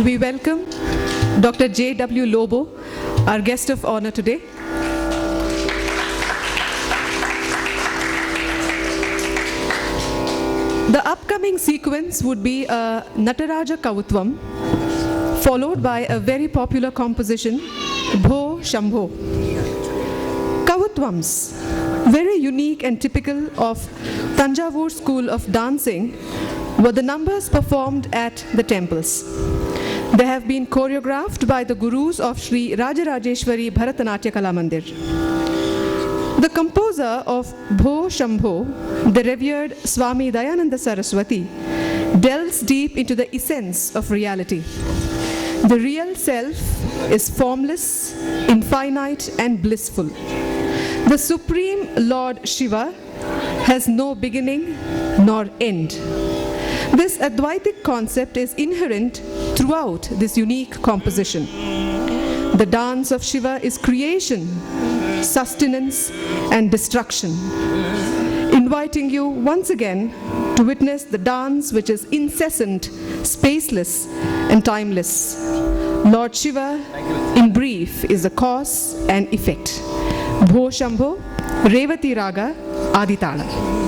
we welcome Dr. J.W. Lobo, our guest of honor today. The upcoming sequence would be a Nataraja Kavutvam, followed by a very popular composition, Bho Shambho. Kavutvams, very unique and typical of Tanjavur school of dancing, were the numbers performed at the temples. They have been choreographed by the gurus of Sri Rajarajeshwari Bharatanaट्य Kala Mandir. The composer of Bho Shambho, the revered Swami Dayananda Saraswati, delves deep into the essence of reality. The real self is formless, infinite, and blissful. The Supreme Lord Shiva has no beginning nor end. This Advaitic concept is inherent throughout this unique composition. The dance of Shiva is creation, sustenance, and destruction, inviting you once again to witness the dance which is incessant, spaceless, and timeless. Lord Shiva, in brief, is the cause and effect. Bho Shambho, Revati Raga, Aditala.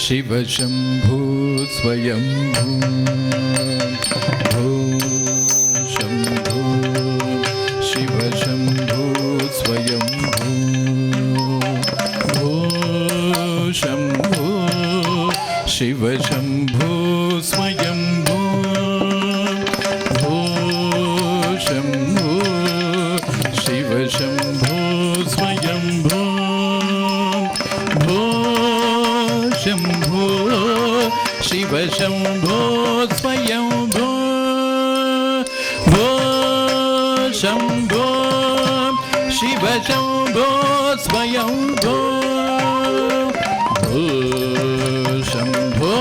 Shiv Shambho स्वयंभू भो शंभो शिव शंभो स्वयंभू भो शंभो शिव शंभो स्वयंभू भो शंभो शिव शंभो स्वयंभू भो शंभो शिव शंभो स्वयंभो शम्भो शिव शम्भो स्वयम्भो भो शम्भो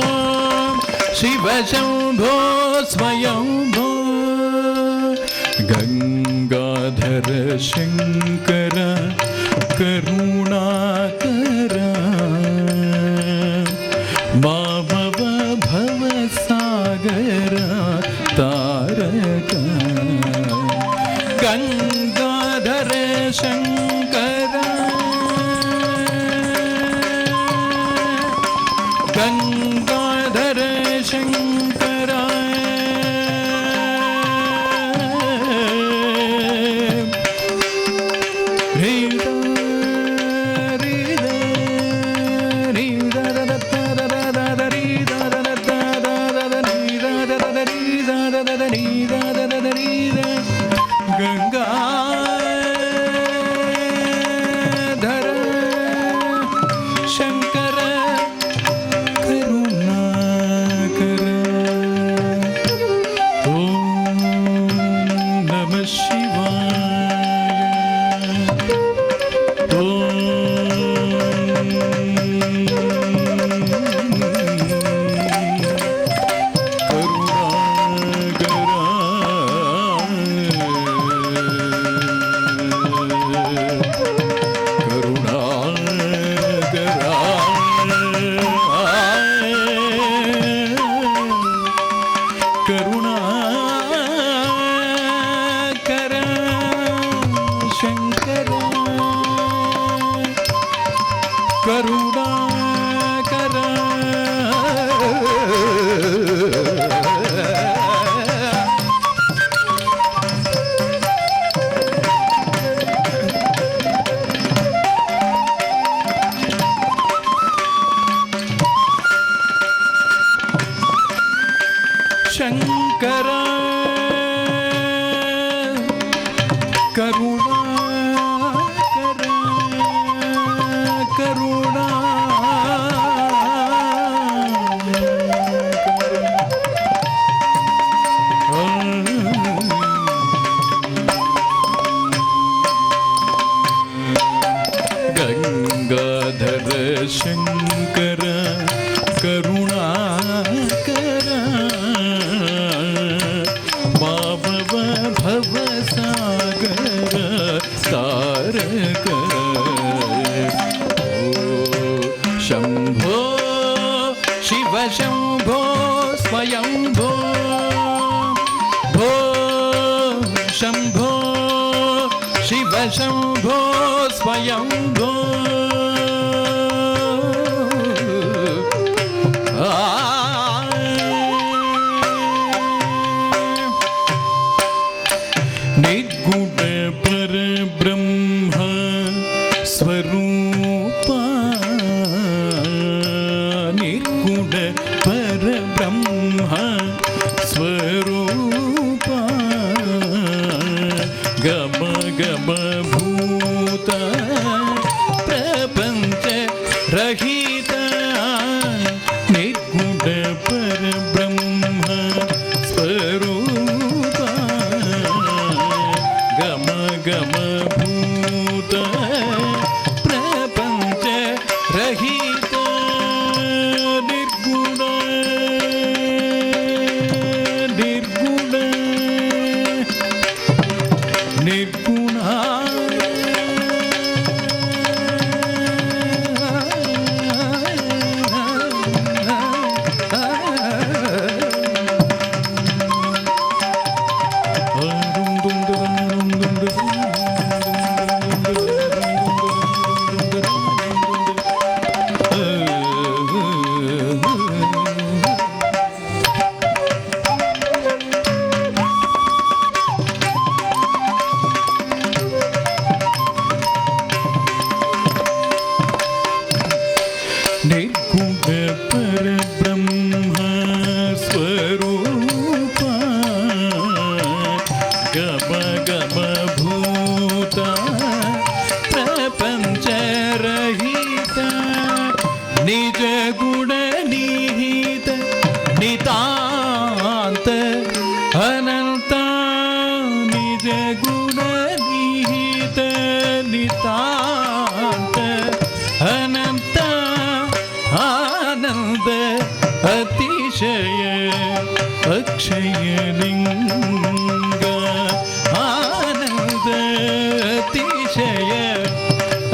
शिव शम्भो स्वयम्भो गंगाधर शंकर करुणाकर मामव भवसागर तारक गंगाधर शंकर गंगाधर शंकर गंगाधर शंकर करुणाकर ओम नमः शिवाय करुणाकर शंकर करुणाकर शंकर करुणाकर करुणा गंगाधर शंकर करुणाकर मामव भवसागर तारक शंभो शिव शंभो स्वयंभो भो शंभो शिव शंभो स्वयंभो निर्गुण पर ब्रह्म स्वरूपा निर्गुण पर ब्रह्म स्वरूपा गम गम भूत प्रपंच रहित निर्गुण पर ब्रह्म स्वरूपा गम गम भूत प्रपंच रहित निर्गुण निर्गुण निर्गुण निर्गुण पर ब्रह्म स्वरूपा गम गम भूत प्रपंच रहित निज गुण निहित नितांत अनंत निज गुण ಅಕ್ಷಯಲಿಂಗ ಆನಂದ ಅತಿಶಯ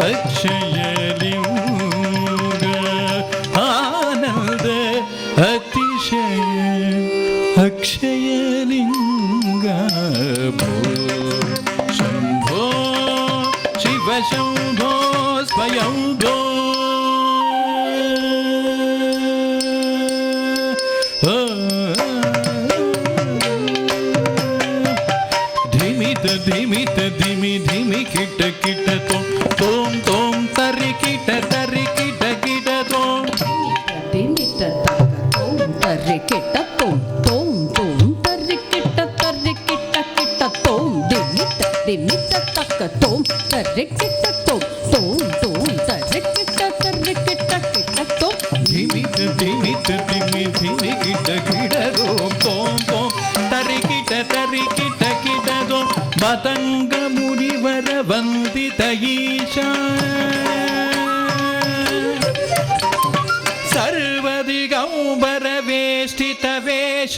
ಅಕ್ಷಯಲಿಂಗ ಆನಂದ ಅತಿಶಯ ಅಕ್ಷಯಲಿಂಗ ಭೋ ಶಂಭೋ ಶಿವ ಶಂಭೋ ಸ್ವಯಂ ಭೋ ಧಿಮಿತ ಧಿಮಿ ಧಿಮಿ ಕಿಟ ಕಿಟ ತೋಂ ತೋಂ ತೋಂ ತರಿ ಕಿಟ ಕಿಟ ತೋಂ ಧಿಮಿತ ತಕ ತೋಂ ತರಿ ಕಿಟ ತೋಂ ತೋಂ ತೋಂ ತರಿ ಕಿಟ ತೋಂ ಧಿಮಿತ ತಕ ತೋಂ ತರಿ ಕಿಟ ತೋಂ ತೋಂ ತೋಂ ತರಿ ಕಿಟ ತೋಂ ಧಿಮಿತ ಧಿಮಿ ಧಿಮಿ ಕಿಟ ತೋಂ ತೋಂ ತೋಂ ತರಿ ಕಿಟ ತೋಂ ಮತಂಗ ಮುನಿವರ ವಂದಿತ ಈಶಾ ಸರ್ವದಿಗಂಬರ ವೇಷ್ಟಿತ ವೇಷ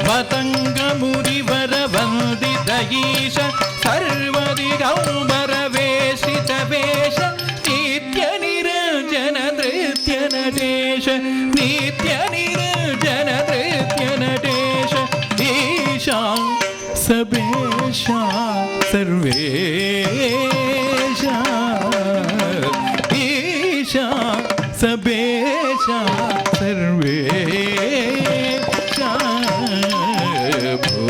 ಮತಂಗ ಮುನಿವರ ವಂದಿತ ಈಶ ಸರ್ವದಿಗಂಬರ ವೇಷಿತ ವೇಷ ನಿತ್ಯ ನಿರಂಜನ ನೃತ್ಯ ನಟೇಶ ನಿತ್ಯ ನಿರಂಜನ ನೃತ್ಯ ನಟೇಶ ಈಶಾ ಸಬೇಶ ಸರ್ವೇಶ ಈಶಾ ಸಬೇಶ ಸರ್ವೇಶ ಭೋ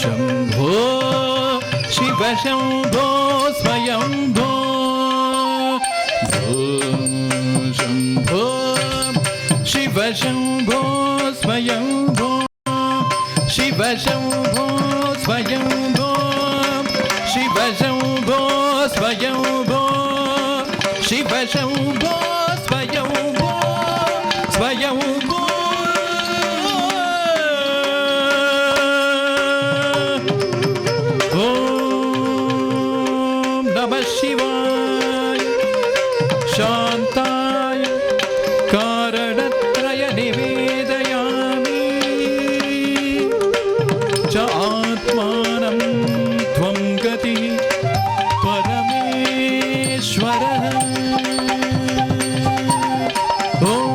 ಶಂಭೋ ಶಿವ ಶಂಭೋ ಸ್ವಯಂ ಭೋ ಶಂಭೋ ಶಿವ ಶಂಭೋ ಸ್ವಯಂ ಭೋ ಶಿವ ಶಂಭೋ ಸ್ವಯಂ ಭೋ ಶಿವ ಶಂಭೋ ಸ್ವಯಂ ಭೋ ಶಿವ ಶಂಭೋ ಸ್ವಯಂ ಭೋ ಸ್ವಯಂ ಭೋ ಓಂ ನಮಃ ಶಿವಾಯ ಶಾಂತಾಯ ಕಾರಣತ್ರಯ ನಿವೇದಯಾಮಿ ಚ ಆತ್ಮಾನಂ ತ್ವಂ ಗತಿ ಪರಮೇಶ್ವರಃ ಓಂ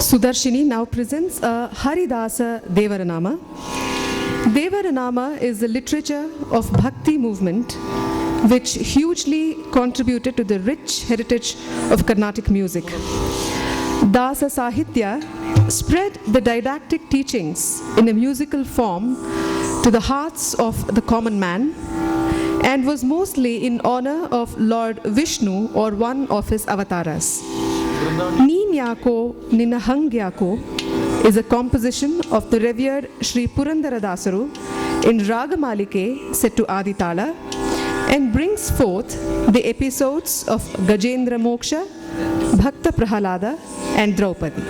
Sudarshini now presents a Haridasa Devaranama. Devaranama is the literature of Bhakti movement which hugely contributed to the rich heritage of Carnatic music. Dasa Sahitya spread the didactic teachings in a musical form to the hearts of the common man and was mostly in honor of Lord Vishnu or one of his avatars. Neen Yako Nina Hang Yako is a composition of the revered Sri Purandara Dasaru in Ragamalike set to Aditala and brings forth the episodes of Gajendra Moksha, Bhakta Prahalada and Draupadi.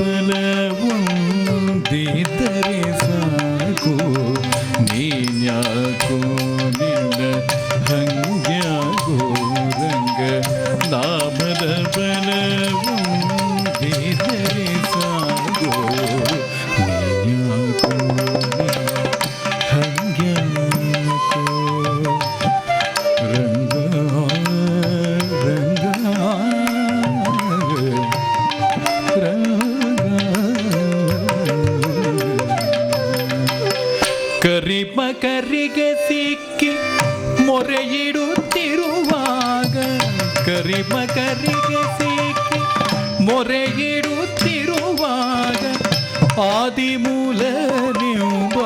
ಬಲವೊಂದಿದ್ದರೆ ಸಾಕು, ನೀನ್ಯಾಕೋ ನಿನ್ನ ಹಂಗ್ಯಾಗೋ ರಂಗ. ನಾಮದ ಬಲವೊಂದಿದ್ದರೆ ಸಾಕು, ನೀನ್ಯಾಕೋ ಹಂಗ್ಯಾಕೋ ರಂಗ ರಂಗ ಕರಿಮ ಕರಿಗೆ ಸಿಕ್ಕಿ ಮೊರೆಯಿಡುತ್ತಿರುವಾಗ, ಕರಿಮ ಕರಿಗೆ ಸಿಕ್ಕಿ ಮೊರೆಯಿಡುತ್ತಿರುವಾಗ, ಆದಿಮೂಲ ನಿಂಬ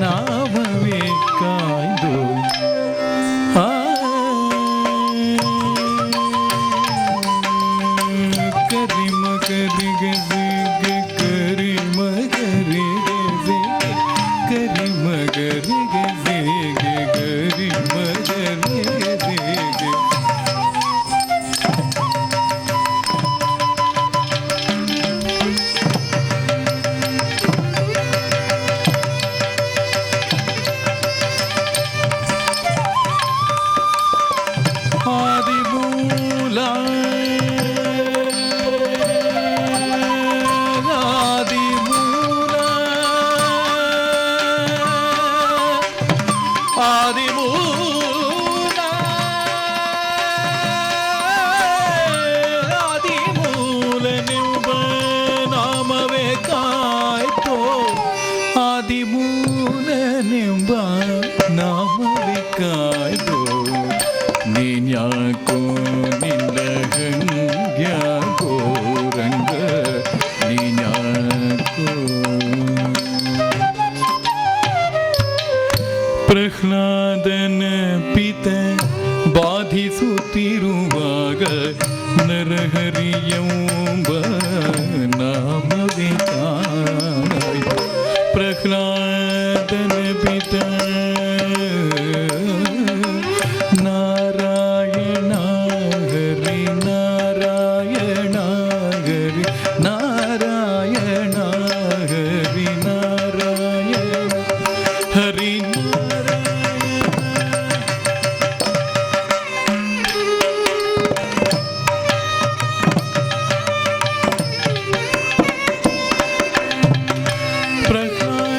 ನಾಮವೇ ಕಾಯ್ದು. ಕರಿಮ ಕರಿಗೆ ಸಿಕ್ಕಿ ಕರಿಮ ಕರಿಗೆ ಸಿಕ್ಕಿ ಕರಿಮ ಕರಿಗೆ ಸಿಕ್ಕಿ ಕರಿಮ ಕರಿಗೆ ಸಿಕ್ಕಿ. ಆದಿಮೂಲ ಆದಿಮೂಲನೆಂಬ ನಾಮವೇ ಕಾಯ್ತೋ, ಆದಿಮೂಲನೆಂಬ ನಾಮವೇ ಕಾಯ್ತೋ. ನೀನ್ಯಾಕೋ ನಿನ್ನ ಹಂಗ್ಯಾಕೋ ರಂಗ, ನೀನ್ಯಾಕೋ. ಪ್ರಹ್ಲಾದನ ಪಿತ ಬಾಧಿಸುತ್ತಿರುವಾಗ, ನರಹರಿಯಂಬ ನಾಮವೇ ಕಾಯ್ತು. ಪ್ರಹ್ಲಾದನ ಪಿತ ನಾರಾಯಣ ಹರಿ ನಾರಾಯಣ ಹರಿ ನಾರಾಯಣ ಹರಿ ನಾರಾಯಣ ಹರಿ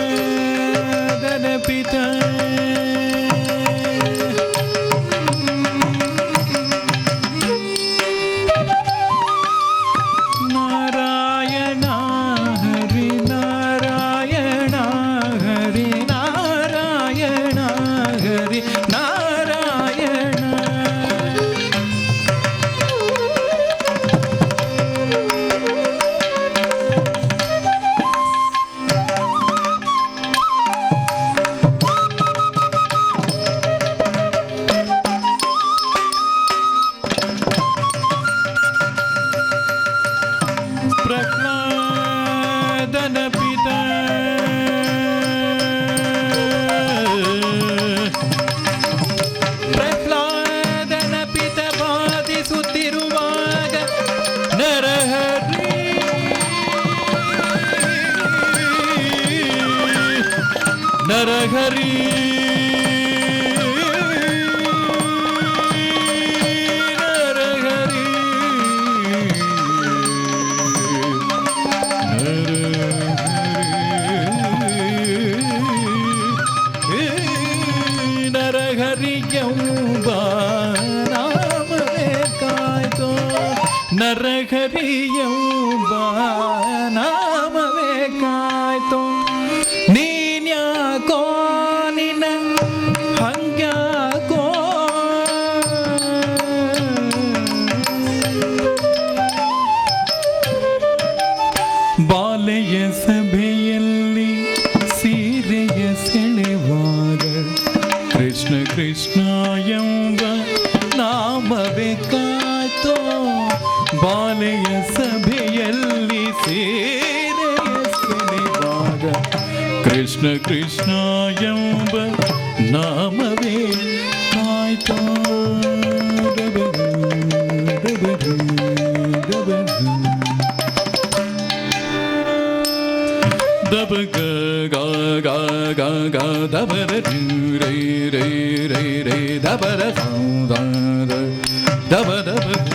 ಪ್ರಹ್ಲಾದನ ಪಿತ ನಾರಾಯಣ ಹರಿ ನಾರಾಯಣ ಹರಿ ನಾರಾಯಣ ಹರಿ ನಾರಾಯಣ. ಪ್ರಹ್ಲಾದನ ಪಿತ ಪ್ರಹ್ಲಾದನ ಪಿತ ಬಾಧಿಸುತ್ತಿರುವಾಗ, ನರಹರಿ ನರಹರಿ ನರಹರಿಯಂಬ ನಾಮವೇ ಕಾಯ್ತೋ, ನರಹರಿಯಂಬ ನಾಮವೇ ಕಾಯ್ತೋ. ನೀನ್ಯಾಕೋ ನಿನ್ನ ಹಂಗ್ಯಾಕೋ ಬಾಲೆಯ ಸಭೆಯಲ್ಲಿ ಸೀರೆಯ ಸೆಳೆವಾಗ, ಕೃಷ್ಣ ಕೃಷ್ಣ ಎಂಬ ನಾಮವೇ ಕಾಯ್ತೋ. ಬಾಲೆಯ ಸಭೆಯಲ್ಲಿ ಸೀರೆಯ ಸೆಳೆವಾಗ, ಕೃಷ್ಣ ಕೃಷ್ಣ ಎಂಬ ನಾಮವೇ ಕಾಯ್ತೋ. dab ga ga ga ga ga dab re re re re re dab re da da dab dab